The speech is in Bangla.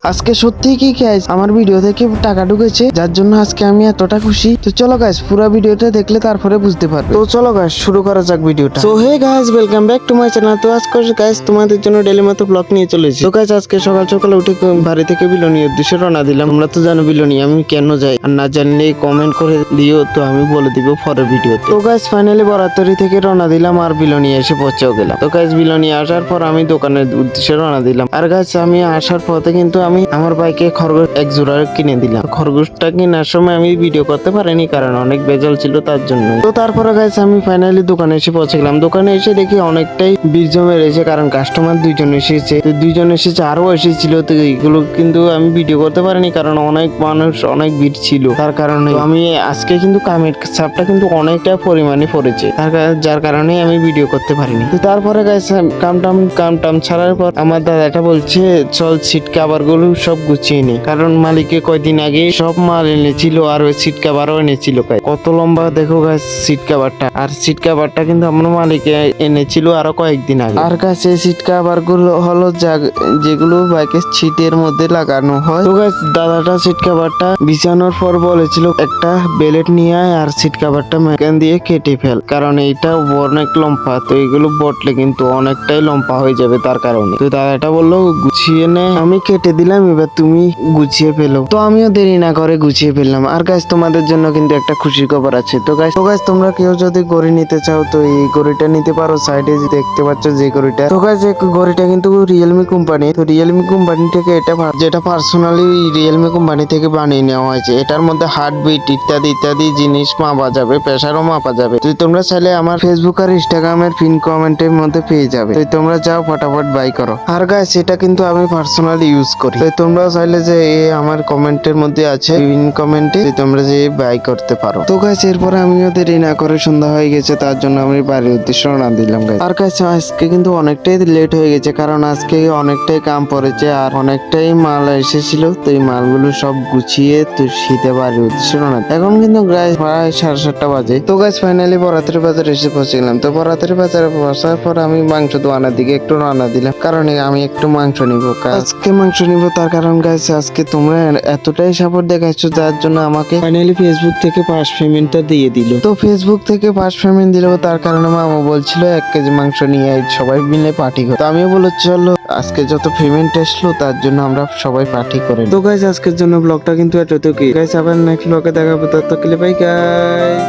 আজকে সত্যি কি গাইস আমার ভিডিও থেকে টাকা ঢুকেছে, যার জন্য আজকে আমি এতটা খুশি। তো চলো গাইস পুরো ভিডিওটা দেখলে তারপরে বুঝতে পারবে। তো চলো গাইস শুরু করা যাক ভিডিওটা। So hey guys, welcome back to my channel. তো আজকে গাইস তোমাদের জন্য ডেইলি মতো ব্লগ নিয়ে চলেছি। তো গাইস আজকে সকাল সকাল উঠে বাড়ি থেকে বিলোনির উদ্দেশ্যে রওনা দিলাম। তোমরা তো জানো বিলোনি আমি কেন যাই, আর না জানলে কমেন্ট করে দিও, তো আমি বলে দিব পরের ভিডিওতে। তো গাইস ফাইনালি বরাতরি থেকে রওনা দিলাম আর বিলোনি এসে পৌঁছেও গেলাম। তো গাইস বিলোনি আসার পর আমি দোকানের উদ্দেশ্যে রওনা দিলাম। আর গাইস আমি আসার পথে কিন্তু আমি আমার বাইকে খরগোশ এক জোড়া কিনে দিলাম। খরগোশটা কেনার সময় আমি ভিডিও করতে পারিনি কারণ অনেক বেজাল ছিল তার জন্য। তো তারপরে গাইস আমি ফাইনালি দোকানে এসে পৌঁছে গেলাম। দোকানে এসে দেখি অনেকটাই ভিড় জমে রয়েছে কারণ কাস্টমার দুইজন এসেছে, তো দুইজন এসেছে আরো এসেছিল। তো এইগুলো কিন্তু আমি ভিডিও করতে পারিনি কারণ অনেক মানুষ অনেক ভিড় ছিল, তার কারণে আমি আজকে কিন্তু কামের চাপটা কিন্তু অনেকটা পরিমাণে পড়েছে, যার কারণে আমি ভিডিও করতে পারিনি। তো তারপরে গাইস কামটাম ছাড়ার পর আমার দাদাটা বলছে চল সিট কাভার গুলো সব গুছিয়ে নি, কারণ মালিকে কয়দিন আগে সব মাল এনেছিল আর ওই সিট কাভারও এনেছিল। কত লম্বা দেখো গাইস সিট কাভারটা, আর সিট কাভারটা কিন্তু আমার মালিকে এনেছিল আরো কয়েকদিন আগে। আর গাইস এই সিট কাভার গুলো হলো যেগুলো বাইকের সিটের মধ্যে লাগানো হয়। তো গাইস দাদাটা সিট কাভারটা বিছানোর পর বলেছিল একটা বেলেট নিয়ে আয় আর সিট কাভারটা মেকান দিয়ে কেটে ফেল, কারণ এইটা অনেক লম্বা, তো এগুলো বটলে কিন্তু অনেকটাই লম্বা হয়ে যাবে তার কারণে। তো দাদাটা বললো গুছিয়ে নে, আমি কেটে দিলাম, এবার তুমি গুছিয়ে ফেলো। তো আমিও দেরি না করে গুছিয়ে ফেললাম। আর গাইস তোমাদের জন্য কিন্তু একটা খুশির খবর আছে। তো গাইস তোমরা কেউ যদি ঘড়ি নিতে চাও তো এই ঘড়িটা নিতে পারো। সাইডে দেখতে পাচ্ছ যে ঘড়িটা, তো গাইস এই ঘড়িটা কিন্তু রিয়েলমি কোম্পানি। তো রিয়েলমি কোম্পানি থেকে যেটা পার্সোনালি রিয়েলমি কোম্পানি থেকে বানিয়ে নেওয়া হয়েছে। এটার মধ্যে হার্টবিট ইত্যাদি ইত্যাদি জিনিস মাপা যাবে, প্রেসারও মাপা যাবে। তো তোমরা চাইলে আমার ফেসবুক আর ইনস্টাগ্রামের পিন কমেন্টের মধ্যে পেয়ে যাবে। তো তোমরা যাও ফটাফট বাই করো। আর গাইস এটা কিন্তু আমি পার্সোনালি ইউজ করি, তো তোমরা চাইলে যে আমার কমেন্টের মধ্যে আছে পিন কমেন্টে, তোমরা যে বাই করতে পারো। তো গাইস এরপরে আমিও দেরি না করে সন্ধ্যা হয়ে গেছে, তার জন্য আমি বাড়ির উদ্দেশ্যে রওনা দিলাম গাইস। আর গাইস আজকে কিন্তু অনেকটাই লেট হয়ে গেছে কারণ আজকে অনেকটাই কাম পড়েছে আর অনেকটাই মাল এসেছিল। তো এই মালগুলো সব গুছিয়ে তো শীতে বাড়ির উদ্দেশ্যে রওনা। এখন কিন্তু প্রায় 7:30 বাজে। তো গাইস ফাইনালি বরাতের বাজার এসে পৌঁছে গেলাম। তো বরাতের বাজারে পৌঁছার পর আমি মাংস দোকানের দিকে একটু রওনা দিলাম, কারণ আমি একটু মাংস নিব। আজকে মাংস নিব, তার কারণ গাইস আজকে তোমরা এতটাই সাপোর্ট দেখাচ্ছ যার জন্য আমাকে ফাইনালি ফেসবুক থেকে ফার্স্ট পেমেন্টটা দিয়ে দিল। তো ফেসবুক থেকে ফার্স্ট পেমেন্ট দিল, তার কারণে মামা বলছিল 1 কেজি মাংস নিয়ে সবাই মিলে পার্টি করে। তো আমিও বলে চলো আজকে যত পেমেন্ট আসলো তার জন্য আমরা সবাই পার্টি করে। তো গাইস আজকের জন্য ব্লগটা কিন্তু এতটুকুই গাইস, আবার নেক্সট ব্লগে দেখাবো, ততক্ষণ বাই গাইস।